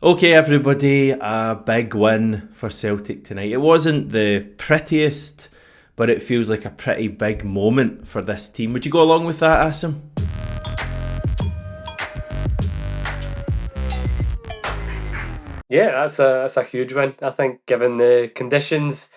Okay, everybody, a big win for Celtic tonight. It wasn't the prettiest, but it feels like a pretty big moment for this team. Would you go along with that, Asim? Yeah, that's a huge win. I think given the conditions,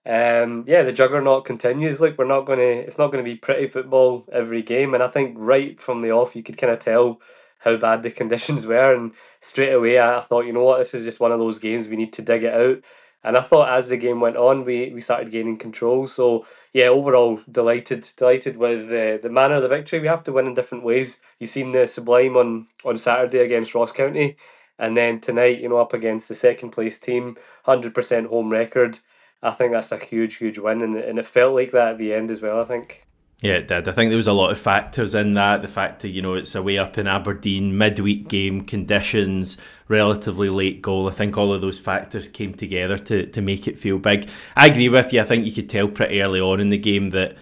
yeah, the juggernaut continues. Like it's not gonna be pretty football every game. And I think right from the off, you could kind of tell how bad the conditions were. And straight away, I thought, you know what, this is just one of those games we need to dig it out. And I thought as the game went on, we started gaining control. So yeah, overall delighted with the manner of the victory. We have to win in different ways. You've seen the sublime on Saturday against Ross County. And then tonight, up against the second place team, 100% home record. I think that's a huge win, and it felt like that at the end as well, I think. Yeah, it did. I think there was a lot of factors in that. The fact that, it's away up in Aberdeen, midweek game, conditions, relatively late goal. I think all of those factors came together to make it feel big. I agree with you. I think you could tell pretty early on in the game that,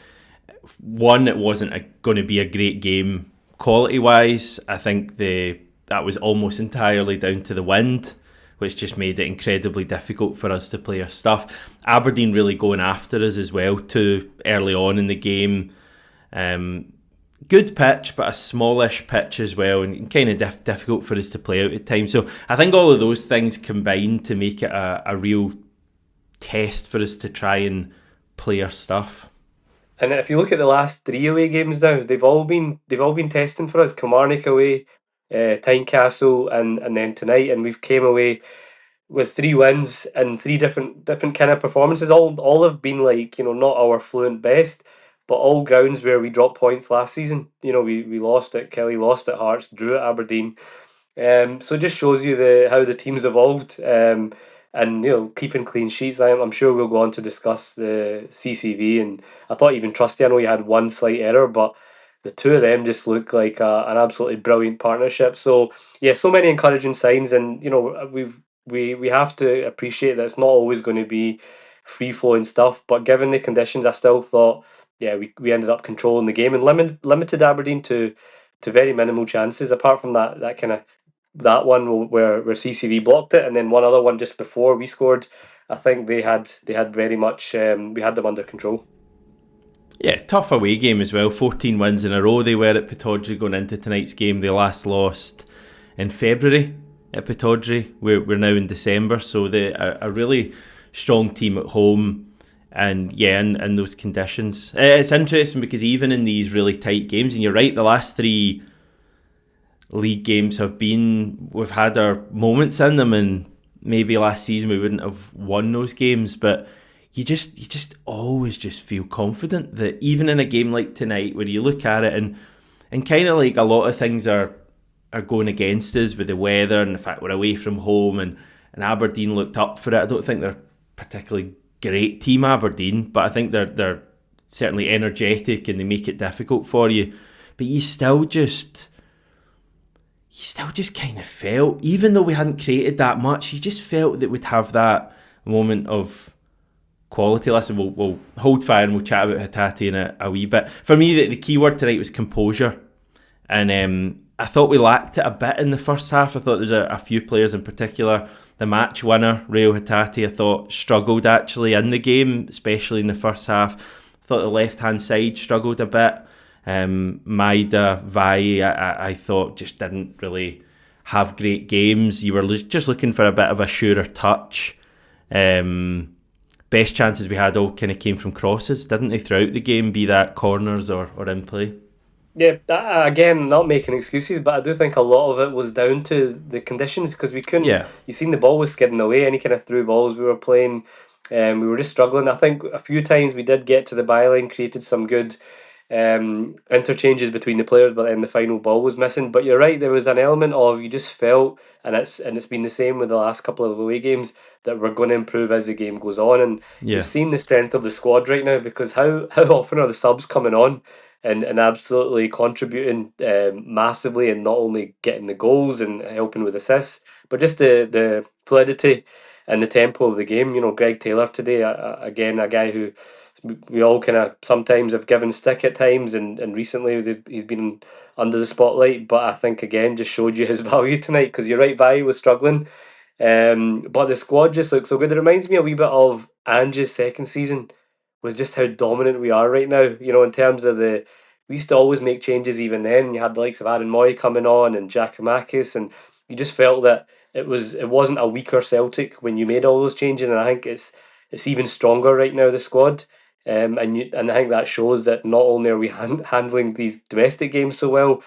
one, it wasn't going to be a great game quality-wise. I think that was almost entirely down to the wind, which just made it incredibly difficult for us to play our stuff. Aberdeen really going after us as well too early on in the game. Good pitch, but a smallish pitch as well, and kind of difficult for us to play out at times. So I think all of those things combined to make it a real test for us to try and play our stuff. And if you look at the last three away games now, they've all been testing for us. Kilmarnock away, Tynecastle, and then tonight, and we've came away with three wins and three different kind of performances. All have been like not our fluent best, but all grounds where we dropped points last season. We lost at Kelly, lost at Hearts, drew at Aberdeen. So it just shows you the how the team's evolved. And keeping clean sheets. I'm sure we'll go on to discuss the CCV, and I thought even Trusty. I know you had one slight error, but the two of them just look like an absolutely brilliant partnership. So yeah, so many encouraging signs, and we have to appreciate that it's not always going to be free flowing stuff. But given the conditions, I still thought yeah we ended up controlling the game and limited Aberdeen to very minimal chances. Apart from that kind of that one where CCV blocked it, and then one other one just before we scored. I think they had very much we had them under control. Yeah, tough away game as well. 14 wins in a row they were at Pittodrie going into tonight's game. They last lost in February at Pittodrie. We're now in December, so they are a really strong team at home. And yeah, in those conditions, it's interesting because even in these really tight games, and you're right, the last three league games we've had our moments in them, and maybe last season we wouldn't have won those games, but you just always just feel confident that even in a game like tonight where you look at it and kind of like a lot of things are going against us with the weather and the fact we're away from home, and Aberdeen looked up for it. I don't think they're particularly great team, Aberdeen, but I think they're certainly energetic and they make it difficult for you, but you still just kind of felt, even though we hadn't created that much, you just felt that we'd have that moment of quality. Listen, we'll hold fire and we'll chat about Hatti in a wee bit. For me, the key word tonight was composure. And I thought we lacked it a bit in the first half. I thought there's a few players in particular. The match winner, Rio Hatti, I thought struggled actually in the game, especially in the first half. I thought the left-hand side struggled a bit. Maida, Vai, I thought just didn't really have great games. You were just looking for a bit of a surer touch. Best chances we had all kind of came from crosses, didn't they, throughout the game, be that corners or in play? Yeah, that, again, not making excuses, but I do think a lot of it was down to the conditions because we couldn't. Yeah, You seen the ball was skidding away. Any kind of through balls we were playing, we were just struggling. I think a few times we did get to the byline, created some good interchanges between the players, but then the final ball was missing. But you're right, there was an element of you just felt, and it's been the same with the last couple of away games that we're going to improve as the game goes on. And you've yeah. seen the strength of the squad right now because how often are the subs coming on? And absolutely contributing massively and not only getting the goals and helping with assists, but just the fluidity and the tempo of the game. Greg Taylor today, again, a guy who we all kind of sometimes have given stick at times, and recently he's been under the spotlight. But I think again just showed you his value tonight, because you're right, Value was struggling, but the squad just looks so good. It reminds me a wee bit of Ange's second season, was just how dominant we are right now. In terms of we used to always make changes even then. You had the likes of Aaron Moy coming on and Giacomakis, and you just felt that it wasn't a weaker Celtic when you made all those changes. And I think it's even stronger right now, the squad. And I think that shows that not only are we handling these domestic games so well,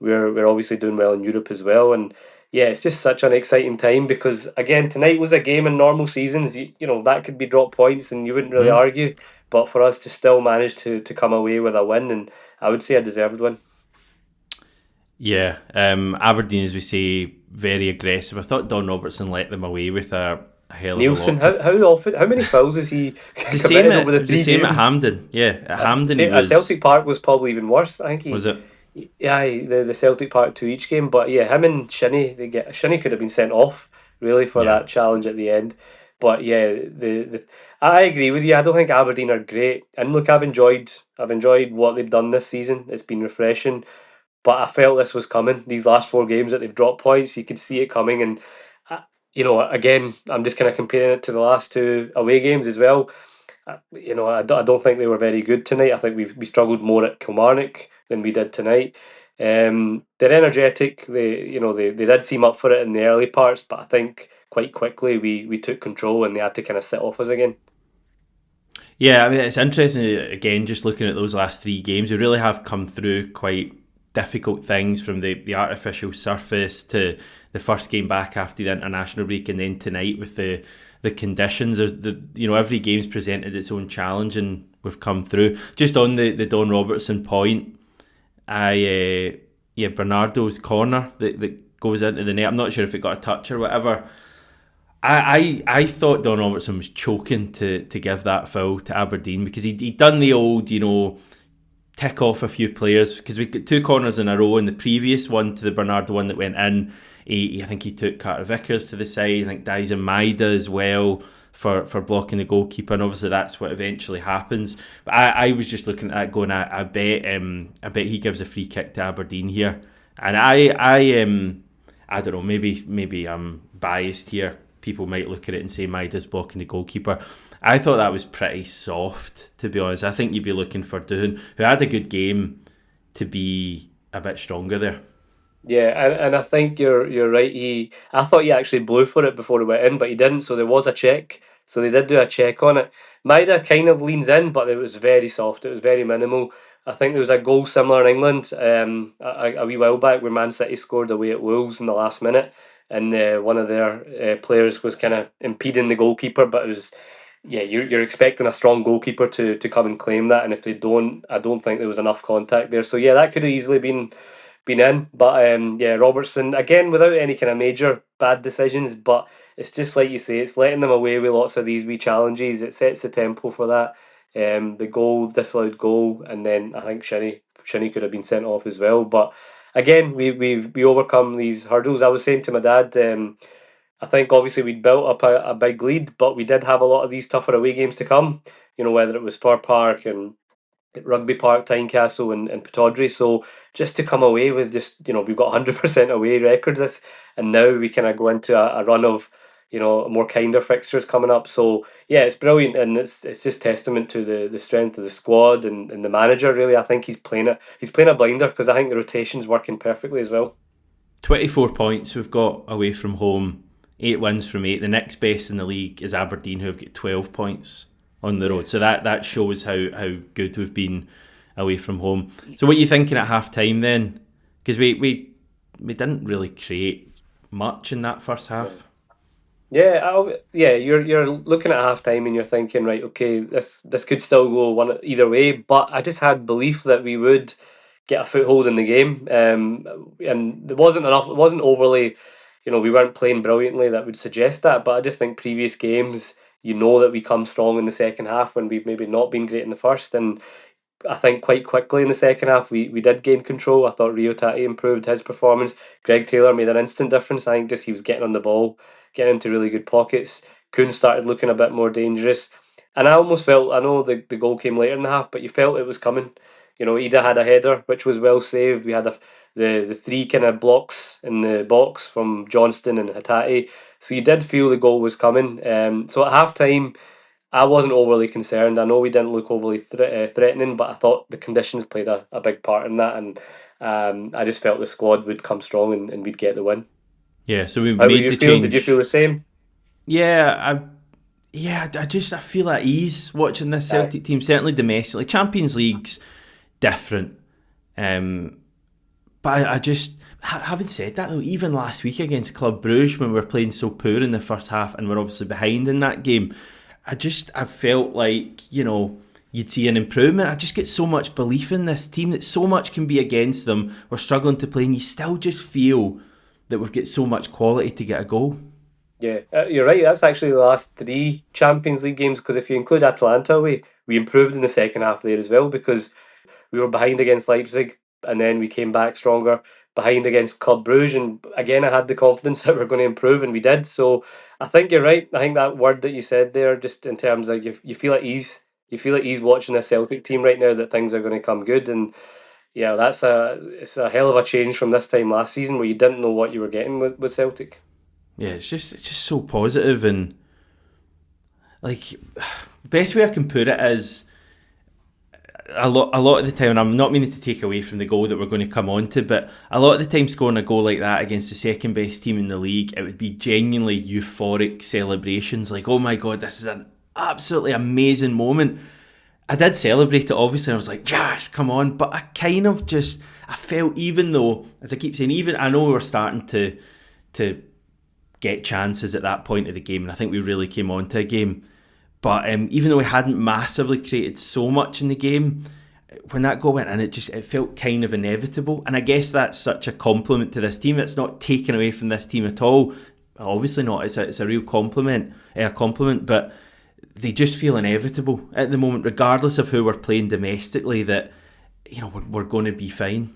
we're obviously doing well in Europe as well. And yeah, it's just such an exciting time, because again, tonight was a game in normal seasons. That could be drop points and you wouldn't really Mm. argue, but for us to still manage to come away with a win, and I would say a deserved one. Yeah, Aberdeen, as we say, very aggressive. I thought Don Robertson let them away with a hell of a Nielsen, lot. how many fouls has he It's the same committed over at the it's the three same at games? Hampden. Yeah, at Hampden he At was Celtic Park was probably even worse. I think was it? yeah, the Celtic Park 2 each game. But yeah, him and Shinnie could have been sent off really for Yeah. that challenge at the end. But yeah, I agree with you. I don't think Aberdeen are great. And look, I've enjoyed what they've done this season. It's been refreshing. But I felt this was coming. These last four games that they've dropped points, you could see it coming. And again, I'm just kind of comparing it to the last two away games as well. I don't think they were very good tonight. I think we struggled more at Kilmarnock than we did tonight. They're energetic. They did seem up for it in the early parts, but I think quite quickly we took control and they had to kind of sit off us again. Yeah, I mean, it's interesting, again, just looking at those last three games. We really have come through quite difficult things, from the artificial surface to the first game back after the international break, and then tonight with the conditions. Every game's presented its own challenge, and we've come through. Just on the Don Robertson point, Bernardo's corner that goes into the net. I'm not sure if it got a touch or whatever. I thought Don Robertson was choking to give that foul to Aberdeen, because he'd done the old, tick off a few players, because we got two corners in a row. In the previous one to the Bernardo one that went in, I think he took Carter Vickers to the side. I think Dyson Maida as well for blocking the goalkeeper, and obviously that's what eventually happens. But I was just looking at it going, I bet he gives a free kick to Aberdeen here, and I don't know, maybe I'm biased here. People might look at it and say Maida's blocking the goalkeeper. I thought that was pretty soft, to be honest. I think you'd be looking for Doohan, who had a good game, to be a bit stronger there. Yeah, and I think you're right. I thought he actually blew for it before he went in, but he didn't. So there was a check. So they did do a check on it. Maida kind of leans in, but it was very soft. It was very minimal. I think there was a goal similar in England a wee while back, where Man City scored away at Wolves in the last minute, and one of their players was kind of impeding the goalkeeper. But it was, yeah, you're expecting a strong goalkeeper to come and claim that, and if they don't, I don't think there was enough contact there. So yeah, that could have easily been in. But yeah, Robertson again without any kind of major bad decisions, but it's just like you say, it's letting them away with lots of these wee challenges. It sets the tempo for that. The goal, disallowed goal, and then I think Shinnie could have been sent off as well. But again, we overcome these hurdles. I was saying to my dad, I think obviously we'd built up a big lead, but we did have a lot of these tougher away games to come. Whether it was Fir Park and Rugby Park, Tynecastle, and Pittodrie. So just to come away with we've got 100% away records this, and now we kind of go into a run of more kinder fixtures coming up. So yeah, it's brilliant, and it's just testament to the strength of the squad and the manager. Really, I think he's playing a blinder, because I think the rotation's working perfectly as well. 24 points we've got away from home, 8 wins from 8. The next best in the league is Aberdeen, who have got 12 points on the road. So that shows how good we've been away from home. So what are you thinking at half time then? Because we didn't really create much in that first half. Yeah, you're looking at half time and you're thinking, right, okay, this could still go one either way, but I just had belief that we would get a foothold in the game, and there wasn't enough. It wasn't overly, we weren't playing brilliantly that would suggest that, but I just think previous games, that we come strong in the second half when we've maybe not been great in the first, and I think quite quickly in the second half we did gain control. I thought Rio Tati improved his performance. Greg Taylor made an instant difference. I think just he was getting on the ball, getting into really good pockets. Kuhn started looking a bit more dangerous. And I almost felt, I know the goal came later in the half, but you felt it was coming. Ida had a header, which was well saved. We had the three kind of blocks in the box from Johnston and Hatti. So you did feel the goal was coming. So at half time, I wasn't overly concerned. I know we didn't look overly threatening, but I thought the conditions played a big part in that. And I just felt the squad would come strong and we'd get the win. Yeah, so we How did made you the feel? Did you feel change. the same? Yeah, I feel at ease watching this Aye. Celtic team. Certainly domestically, Champions League's different. Um, but I just, having said that though, even last week against Club Brugge when we were playing so poor in the first half and we're obviously behind in that game, I felt like you'd see an improvement. I just get so much belief in this team that so much can be against them. We're struggling to play, and you still just feel that we've got so much quality to get a goal. Yeah, you're right. That's actually the last three Champions League games because if you include Atalanta away, we improved in the second half there as well because we were behind against Leipzig and then we came back stronger behind against Club Brugge. And again, I had the confidence that we're going to improve and we did. So I think you're right. I think that word that you said there, just in terms of you feel at ease. You feel at ease watching a Celtic team right now that things are going to come good. And yeah, it's a hell of a change from this time last season where you didn't know what you were getting with Celtic. Yeah, it's just so positive and like best way I can put it is a lot of the time, and I'm not meaning to take away from the goal that we're going to come on to, but a lot of the time scoring a goal like that against the second best team in the league, it would be genuinely euphoric celebrations like, oh my god, this is an absolutely amazing moment. I did celebrate it obviously, I was like, yes, come on, but I felt, even though, as I keep saying, even I know we were starting to get chances at that point of the game, and I think we really came on to a game. But even though we hadn't massively created so much in the game, when that goal went in, it felt kind of inevitable. And I guess that's such a compliment to this team. It's not taken away from this team at all. Obviously not. It's a real compliment. But they just feel inevitable at the moment, regardless of who we're playing domestically. That we're going to be fine.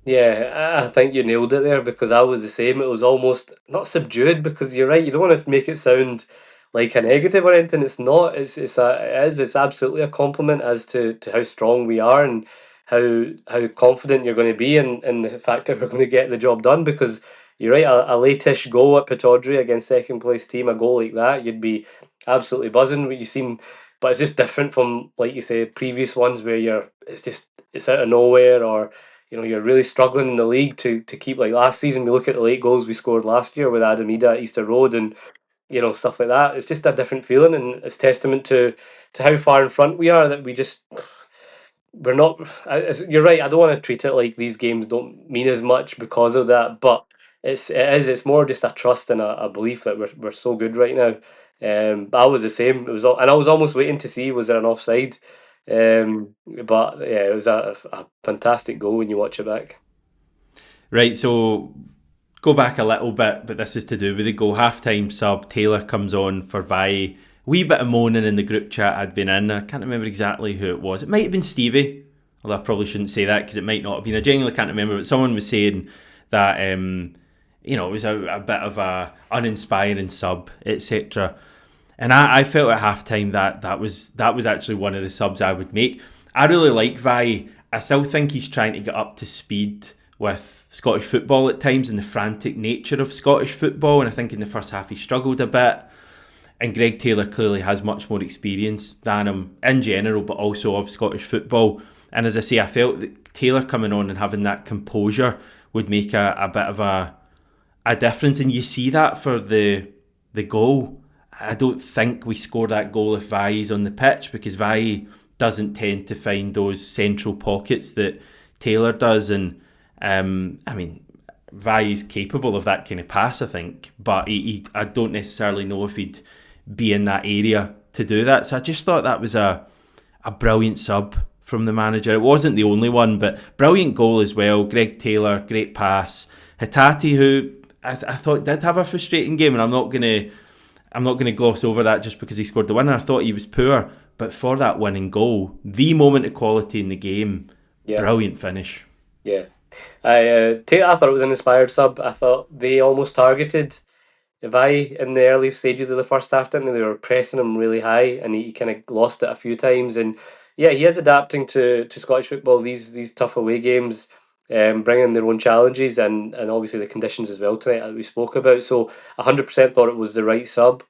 Yeah, I think you nailed it there because I was the same. It was almost not subdued because you're right. You don't want to make it sound like a negative or anything. It's not. It's absolutely a compliment as to how strong we are and how confident you're going to be in the fact that we're going to get the job done. Because you're right, a late-ish goal at Pittodrie against second place team, a goal like that, you'd be absolutely buzzing. What you seen, but it's just different from like you say previous ones where it's out of nowhere or you're really struggling in the league to keep like last season. We look at the late goals we scored last year with Adam Ida at Easter Road and stuff like that. It's just a different feeling, and it's testament to how far in front we are that we're not. You're right. I don't want to treat it like these games don't mean as much because of that, but it's more just a trust and a belief that we're so good right now. But I was the same. And I was almost waiting to see was there an offside. But yeah, it was a fantastic goal when you watch it back. Right, so go back a little bit, but this is to do with the goal. Half-time sub, Taylor comes on for Vai. Wee bit of moaning in the group chat I'd been in. I can't remember exactly who it was. It might have been Stevie, although I probably shouldn't say that because it might not have been. I genuinely can't remember, but someone was saying that it was a bit of a uninspiring sub, etc. And I felt at half-time that was actually one of the subs I would make. I really like Vai. I still think he's trying to get up to speed with Scottish football at times and the frantic nature of Scottish football, and I think in the first half he struggled a bit. And Greg Taylor clearly has much more experience than him in general, but also of Scottish football. And as I say, I felt that Taylor coming on and having that composure would make a bit of a difference. And you see that for the goal. I don't think we score that goal if Vai's on the pitch because Vai doesn't tend to find those central pockets that Taylor does. And Vai is capable of that kind of pass, I think, but I don't necessarily know if he'd be in that area to do that. So I just thought that was a brilliant sub from the manager. It wasn't the only one, but brilliant goal as well. Greg Taylor, great pass. Hatti, who I thought did have a frustrating game, and I'm not gonna gloss over that just because he scored the winner. I thought he was poor, but for that winning goal, the moment of quality in the game, Yeah, brilliant finish. yeah. I thought it was an inspired sub. I thought they almost targeted Vi in the early stages of the first half, didn't they? They were pressing him really high, and he kind of lost it a few times. And yeah, he is adapting to Scottish football. These tough away games, bringing their own challenges, and obviously the conditions as well tonight that we spoke about. So 100% thought it was the right sub.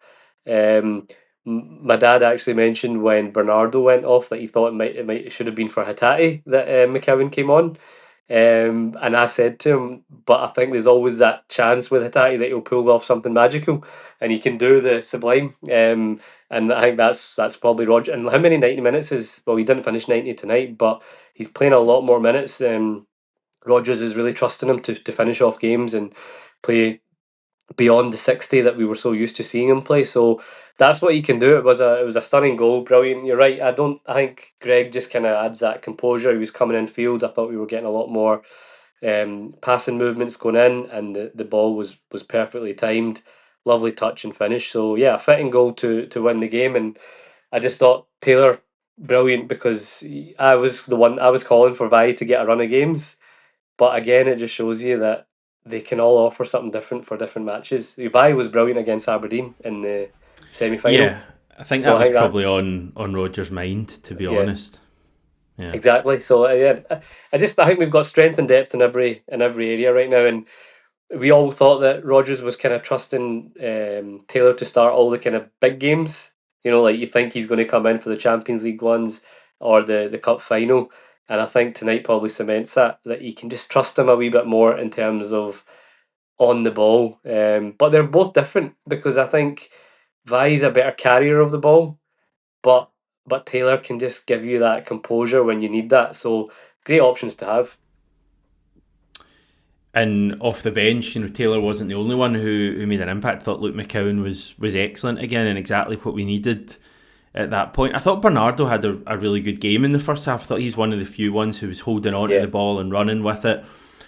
Um, my dad actually mentioned when Bernardo went off that he thought it should have been for Hatti that McCowan came on. And I said to him, but I think there's always that chance with Hatti that he'll pull off something magical and he can do the sublime. And I think that's probably Roger. And how many 90 minutes is, well, he didn't finish 90 tonight, but he's playing a lot more minutes. Rodgers is really trusting him to finish off games and play beyond the 60 that we were so used to seeing him play. So that's what he can do. It was a stunning goal, brilliant. You're right. I think Greg just kind of adds that composure. He was coming in field. I thought we were getting a lot more passing movements going in, and the ball was perfectly timed. Lovely touch and finish. So yeah, a fitting goal to win the game. And I just thought Taylor brilliant because I was calling for Vi to get a run of games. But again, it just shows you that they can all offer something different for different matches. Vi was brilliant against Aberdeen in the semi final. Yeah, I think So that I was think that, probably on Roger's mind, to be yeah, honest. Yeah. exactly. So yeah, I think we've got strength and depth in every area right now, and we all thought that Rodgers was kind of trusting Taylor to start all the kind of big games. Like you think he's going to come in for the Champions League ones or the cup final, and I think tonight probably cements that you can just trust him a wee bit more in terms of on the ball. But they're both different because I think Vi's a better carrier of the ball, but Taylor can just give you that composure when you need that. So great options to have. And off the bench, Taylor wasn't the only one who made an impact. I thought Luke McCowan was excellent again and exactly what we needed at that point. I thought Bernardo had a really good game in the first half. I thought he's one of the few ones who was holding on to Yeah, the ball and running with it.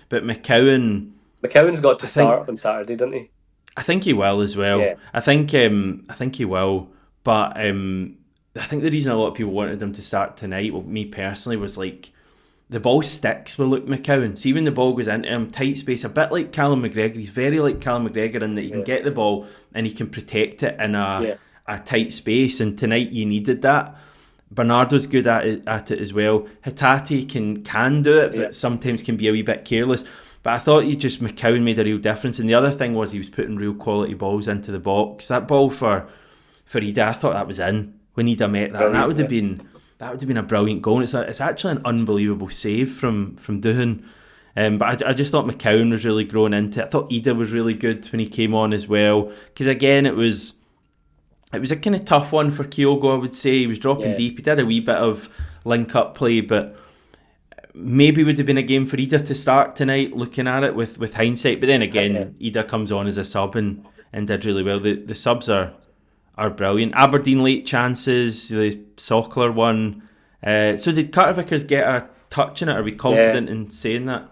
But McCowan's got to I think start on Saturday, didn't he? I think he will as well. Yeah, I think he will. But I think the reason a lot of people wanted him to start tonight, well, me personally, was like the ball sticks with Luke McCowan. See when the ball goes into him, tight space, a bit like Callum McGregor. He's very like Callum McGregor in that he can yeah, get the ball and he can protect it in a yeah, tight space. And tonight you needed that. Bernardo's good at it as well. Hatti can do it, yeah, but sometimes can be a wee bit careless. But I thought McCowan made a real difference. And the other thing was he was putting real quality balls into the box. That ball for Ida, I thought that was in when Ida met that, and that brilliant. would have Yeah, been a brilliant goal. And it's actually an unbelievable save from Doohan. But I just thought McCowan was really growing into it. I thought Ida was really good when he came on as well. Because again, it was a kind of tough one for Kyogo, I would say. He was dropping yeah, deep. He did a wee bit of link up play, but maybe would have been a game for Ida to start tonight, looking at it with hindsight. But then yeah. again, Ida comes on as a sub and did really well. The subs are brilliant. Aberdeen late chances, the Sockler one. So did Carter Vickers get a touch in it? Are we Yeah. confident in saying that?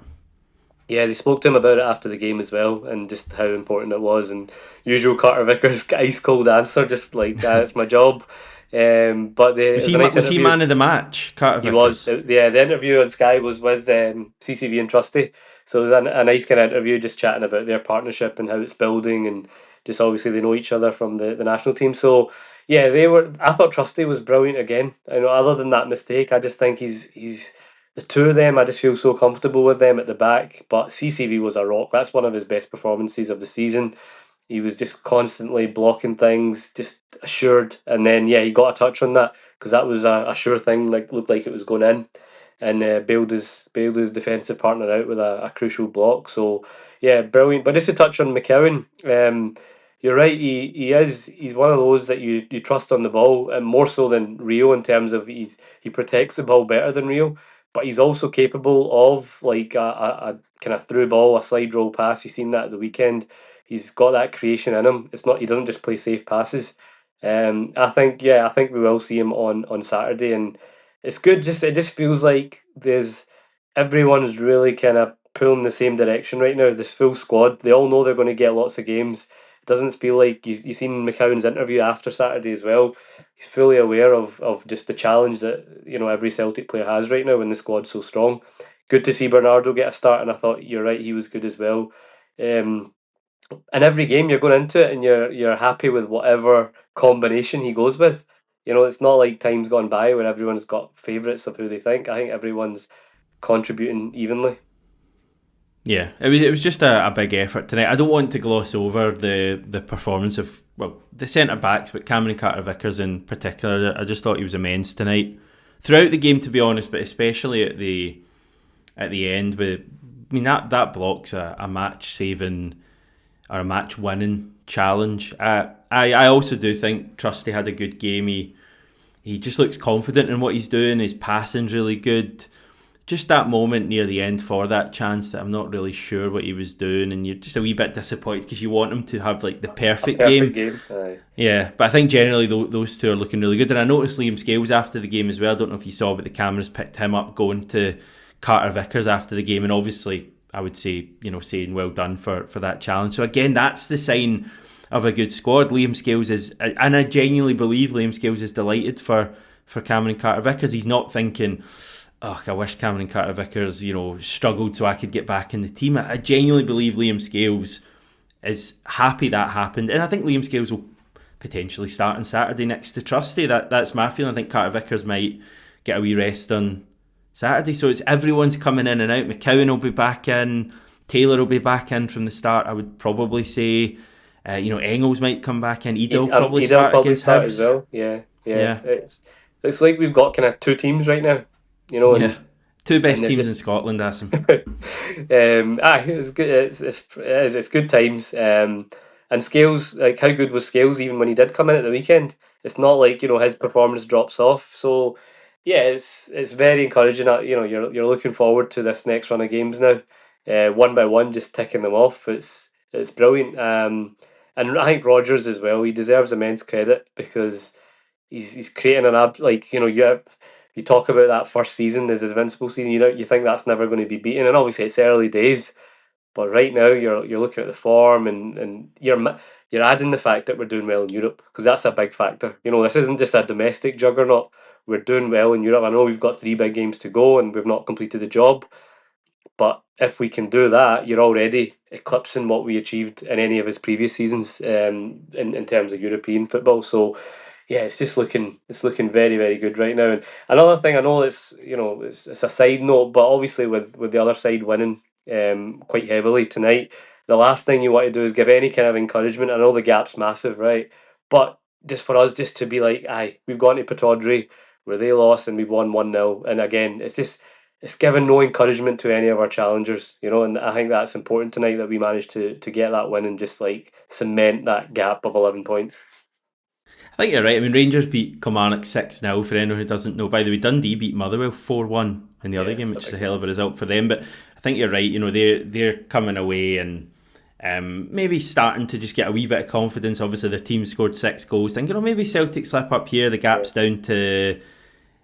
Yeah, they spoke to him about it after the game as well, and just how important it was. And usual Carter Vickers ice cold answer, just like it's my job. But it was a nice Was he interview. man of the match, Carter He was, Vickers? yeah. The interview on Sky was with CCV and Trusty, so it was a nice kind of interview, just chatting about their partnership and how it's building, and just obviously they know each other from the national team. So yeah, they were. I thought Trusty was brilliant again. I know, other than that mistake, I just think he's the two of them. I just feel so comfortable with them at the back. But CCV was a rock. That's one of his best performances of the season. He was just constantly blocking things, just assured. And then yeah, he got a touch on that because that was a sure thing. Like looked like it was going in, and bailed his defensive partner out with a crucial block. So yeah, brilliant. But just to touch on McCowan, you're right. He's one of those that you trust on the ball, and more so than Rio in terms of he protects the ball better than Rio. But he's also capable of like a kind of through ball, a slide roll pass. You've seen that at the weekend. He's got that creation in him. It's not, he doesn't just play safe passes. I think we will see him on Saturday, and it's good. It just feels like everyone's really kind of pulling the same direction right now. This full squad, they all know they're going to get lots of games. It doesn't feel like you seen McCowan's interview after Saturday as well. He's fully aware of just the challenge that every Celtic player has right now when the squad's so strong. Good to see Bernardo get a start, and I thought you're right, he was good as well. Um, in every game you're going into it and you're happy with whatever combination he goes with. It's not like time's gone by where everyone's got favourites of who they think. I think everyone's contributing evenly. Yeah, it was just a big effort tonight. I don't want to gloss over the performance of the centre backs, but Cameron Carter-Vickers in particular. I just thought he was immense tonight throughout the game, to be honest, but especially at the end. That block's a match saving or a match winning challenge. I also do think Trusty had a good game. He just looks confident in what he's doing. His passing's really good. Just that moment near the end for that chance that I'm not really sure what he was doing, and you're just a wee bit disappointed because you want him to have like the perfect game. Aye. Yeah, but I think generally those two are looking really good. And I noticed Liam Scales after the game as well. I don't know if you saw, but the cameras picked him up going to Carter Vickers after the game, and obviously I would say, saying well done for that challenge. So again, that's the sign of a good squad. Liam Scales is, and I genuinely believe Liam Scales is delighted for Cameron Carter Vickers. He's not thinking, oh, I wish Cameron Carter-Vickers, struggled so I could get back in the team. I genuinely believe Liam Scales is happy that happened. And I think Liam Scales will potentially start on Saturday next to Trusty. That's my feeling. I think Carter-Vickers might get a wee rest on Saturday. So it's everyone's coming in and out. McCowan will be back in. Taylor will be back in from the start, I would probably say. Engels might come back in. Ida will probably start against Hibs as well. Yeah. It's like we've got kind of two teams right now. Two best teams in Scotland, Asim. It's good. It's good times. And Scales, like, how good was Scales even when he did come in at the weekend? It's not like his performance drops off. So yeah, it's very encouraging. You're looking forward to this next run of games now, one by one, just ticking them off. It's brilliant. And I think Rodgers as well. He deserves immense credit because he's creating you talk about that first season as his invincible season. You think that's never going to be beaten, and obviously it's early days. But right now you're looking at the form, and you're adding the fact that we're doing well in Europe, because that's a big factor. This isn't just a domestic juggernaut. We're doing well in Europe. I know we've got 3 big games to go, and we've not completed the job. But if we can do that, you're already eclipsing what we achieved in any of his previous seasons in terms of European football. So yeah, it's looking very, very good right now. And another thing, I know it's a side note, but obviously with the other side winning quite heavily tonight, the last thing you want to do is give any kind of encouragement. I know the gap's massive, right? But just for us, just to be like, aye, we've gone to Pittodrie where they lost and we've won 1-0, and again, it's given no encouragement to any of our challengers, and I think that's important tonight that we managed to get that win and just like cement that gap of 11 points. I think you're right. I mean, Rangers beat Kilmarnock 6-0 for anyone who doesn't know. By the way, Dundee beat Motherwell 4-1 in the other game, which is a hell of a result for them. But I think you're right. They're coming away and maybe starting to just get a wee bit of confidence. Obviously, their team scored 6 goals. Thinking, maybe Celtic slip up here. The gap's down to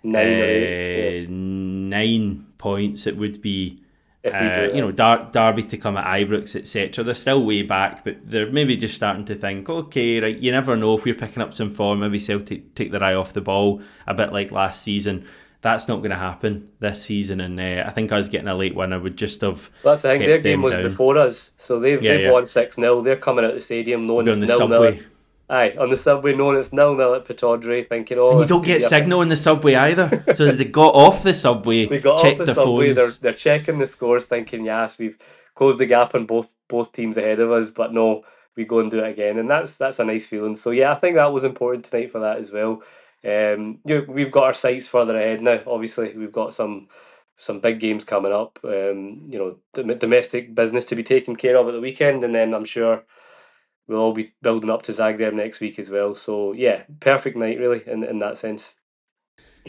9 points. It would be Derby to come at Ibrox, etc. They're still way back, but they're maybe just starting to think, okay, right, you never know if we're picking up some form. Maybe Celtic take their eye off the ball a bit like last season. That's not going to happen this season, and I think us getting a late winner would just have. That's the thing. Their game was before us, so they've won 6-0. They're coming out of the stadium knowing it's 0-0. Aye, on the subway, knowing it's 0-0 at Pittodrie, thinking, and you don't get signal on the subway either. So they got off the subway, checked their phones. They're checking the scores, thinking, yes, we've closed the gap on both teams ahead of us, but no, we go and do it again, and that's a nice feeling. So yeah, I think that was important tonight for that as well. We've got our sights further ahead now. Obviously, we've got some big games coming up. Domestic business to be taken care of at the weekend, and then I'm sure we'll all be building up to Zagreb next week as well. So yeah, perfect night really in that sense.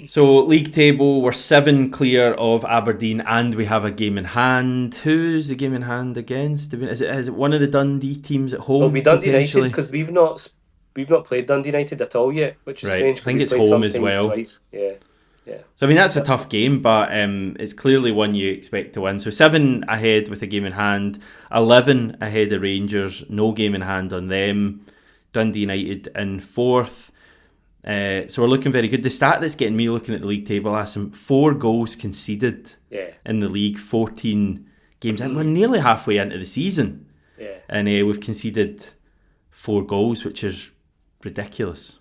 So league table, we're 7 clear of Aberdeen, and we have a game in hand. Who's the game in hand against? Is it one of the Dundee teams at home? It'll be Dundee United, because we've not played Dundee United at all yet, which is strange. I think it's home as well. Twice. Yeah. So I mean, that's a tough game, but it's clearly one you expect to win. So 7 ahead with a game in hand, 11 ahead of Rangers, no game in hand on them. Dundee United in 4th. So we're looking very good. The stat that's getting me looking at the league table, Asim, 4 goals conceded in the league, 14 games, and we're nearly halfway into the season. Yeah. And we've conceded 4 goals, which is ridiculous.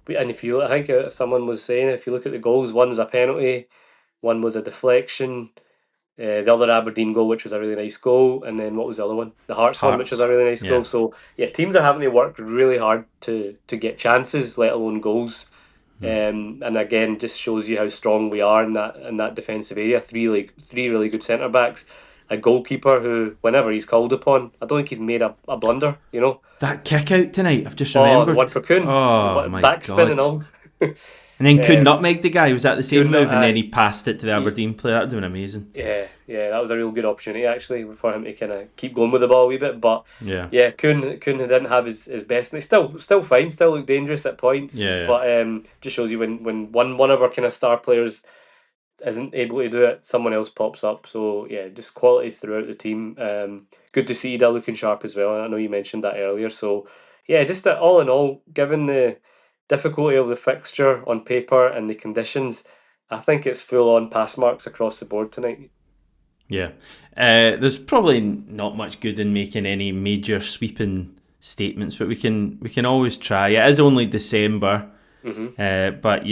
And I think someone was saying, if you look at the goals, one was a penalty, one was a deflection, the other Aberdeen goal, which was a really nice goal, and then what was the other one? The Hearts one, which was a really nice goal. So yeah, teams are having to work really hard to get chances, let alone goals. And again, just shows you how strong we are in that defensive area. Three really good centre backs, a goalkeeper who, whenever he's called upon, I don't think he's made a blunder. That kick out tonight, I've just Oh, remembered. the one for Kuhn, Oh my backspin God. and all. And then Kuhn nutmegged the guy. Was that the same Kuhn, move? And then he passed it to the Aberdeen player. That would have been amazing. Yeah, that was a real good opportunity actually for him to kind of keep going with the ball a wee bit. But Kuhn didn't have his best. And he's still fine, still looked dangerous at points. But just shows you when one of our kind of star players isn't able to do it, someone else pops up. So yeah, just quality throughout the team. Good to see Ida looking sharp as well. I know you mentioned that earlier. So yeah, just all in all, given the difficulty of the fixture on paper and the conditions, I think it's full on pass marks across the board tonight. Yeah, there's probably not much good in making any major sweeping statements, but we can always try. It is only December, but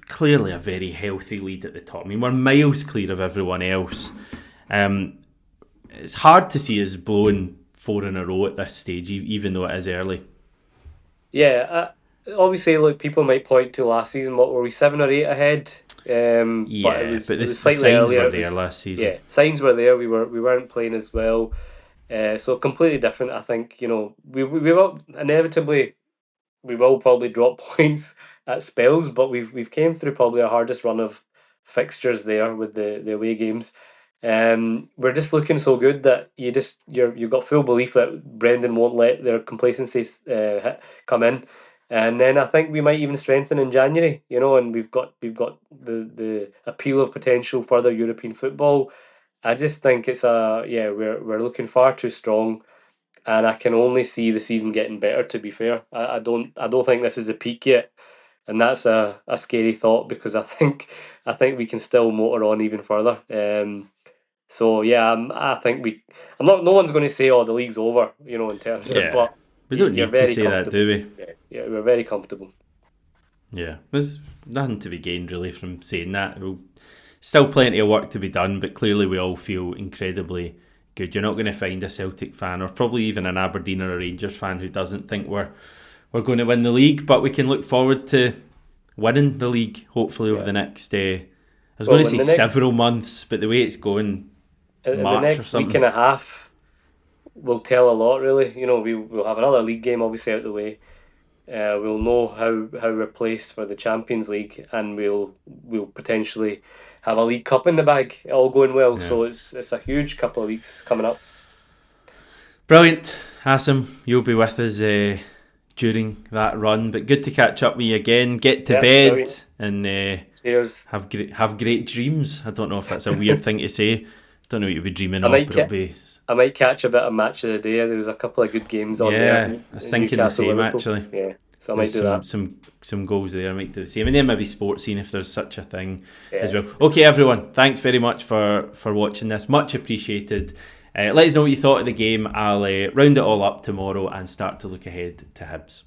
clearly a very healthy lead at the top. I mean, we're miles clear of everyone else. It's hard to see us blowing 4 in a row at this stage, even though it is early. Yeah, obviously, look, people might point to last season. What were we, 7 or 8 ahead? But the signs were there last season. Yeah, signs were there. We weren't playing as well. So completely different. I think we will inevitably probably drop points at spells, but we've came through probably our hardest run of fixtures there with the away games. We're just looking so good that you've got full belief that Brendan won't let their complacency come in. And then I think we might even strengthen in January, and we've got the appeal of potential further European football. I just think we're looking far too strong, and I can only see the season getting better. To be fair, I don't think this is a peak yet, and that's a scary thought because I think we can still motor on even further. So yeah, I think I'm not. No one's going to say, "Oh, the league's over," in terms of. But we don't need to say that, do we? Yeah, we're very comfortable. Yeah, there's nothing to be gained really from saying that. Still plenty of work to be done, but clearly we all feel incredibly good. You're not going to find a Celtic fan, or probably even an Aberdeen or a Rangers fan, who doesn't think we're going to win the league. But we can look forward to winning the league, hopefully over the next. I was going to say several months, but the way it's going, March the next or something. Week and a half will tell a lot, really. We'll have another league game obviously out the way. We'll know how we're placed for the Champions League, and we'll potentially have a League Cup in the bag, all going well. Yeah. So it's a huge couple of weeks coming up. Brilliant, Asim. You'll be with us during that run, but good to catch up with you again. Get to bed brilliant. And cheers. Have great dreams. I don't know if that's a weird thing to say. Don't know what you'll be dreaming of, but it'll be. I might catch a bit of match of the day. There was a couple of good games on there. Yeah, I was thinking the same actually. Yeah, so I might do that. Some goals there. I might do the same, and then maybe sports scene if there's such a thing as well. Okay, everyone, thanks very much for watching this. Much appreciated. Let us know what you thought of the game. I'll round it all up tomorrow and start to look ahead to Hibs.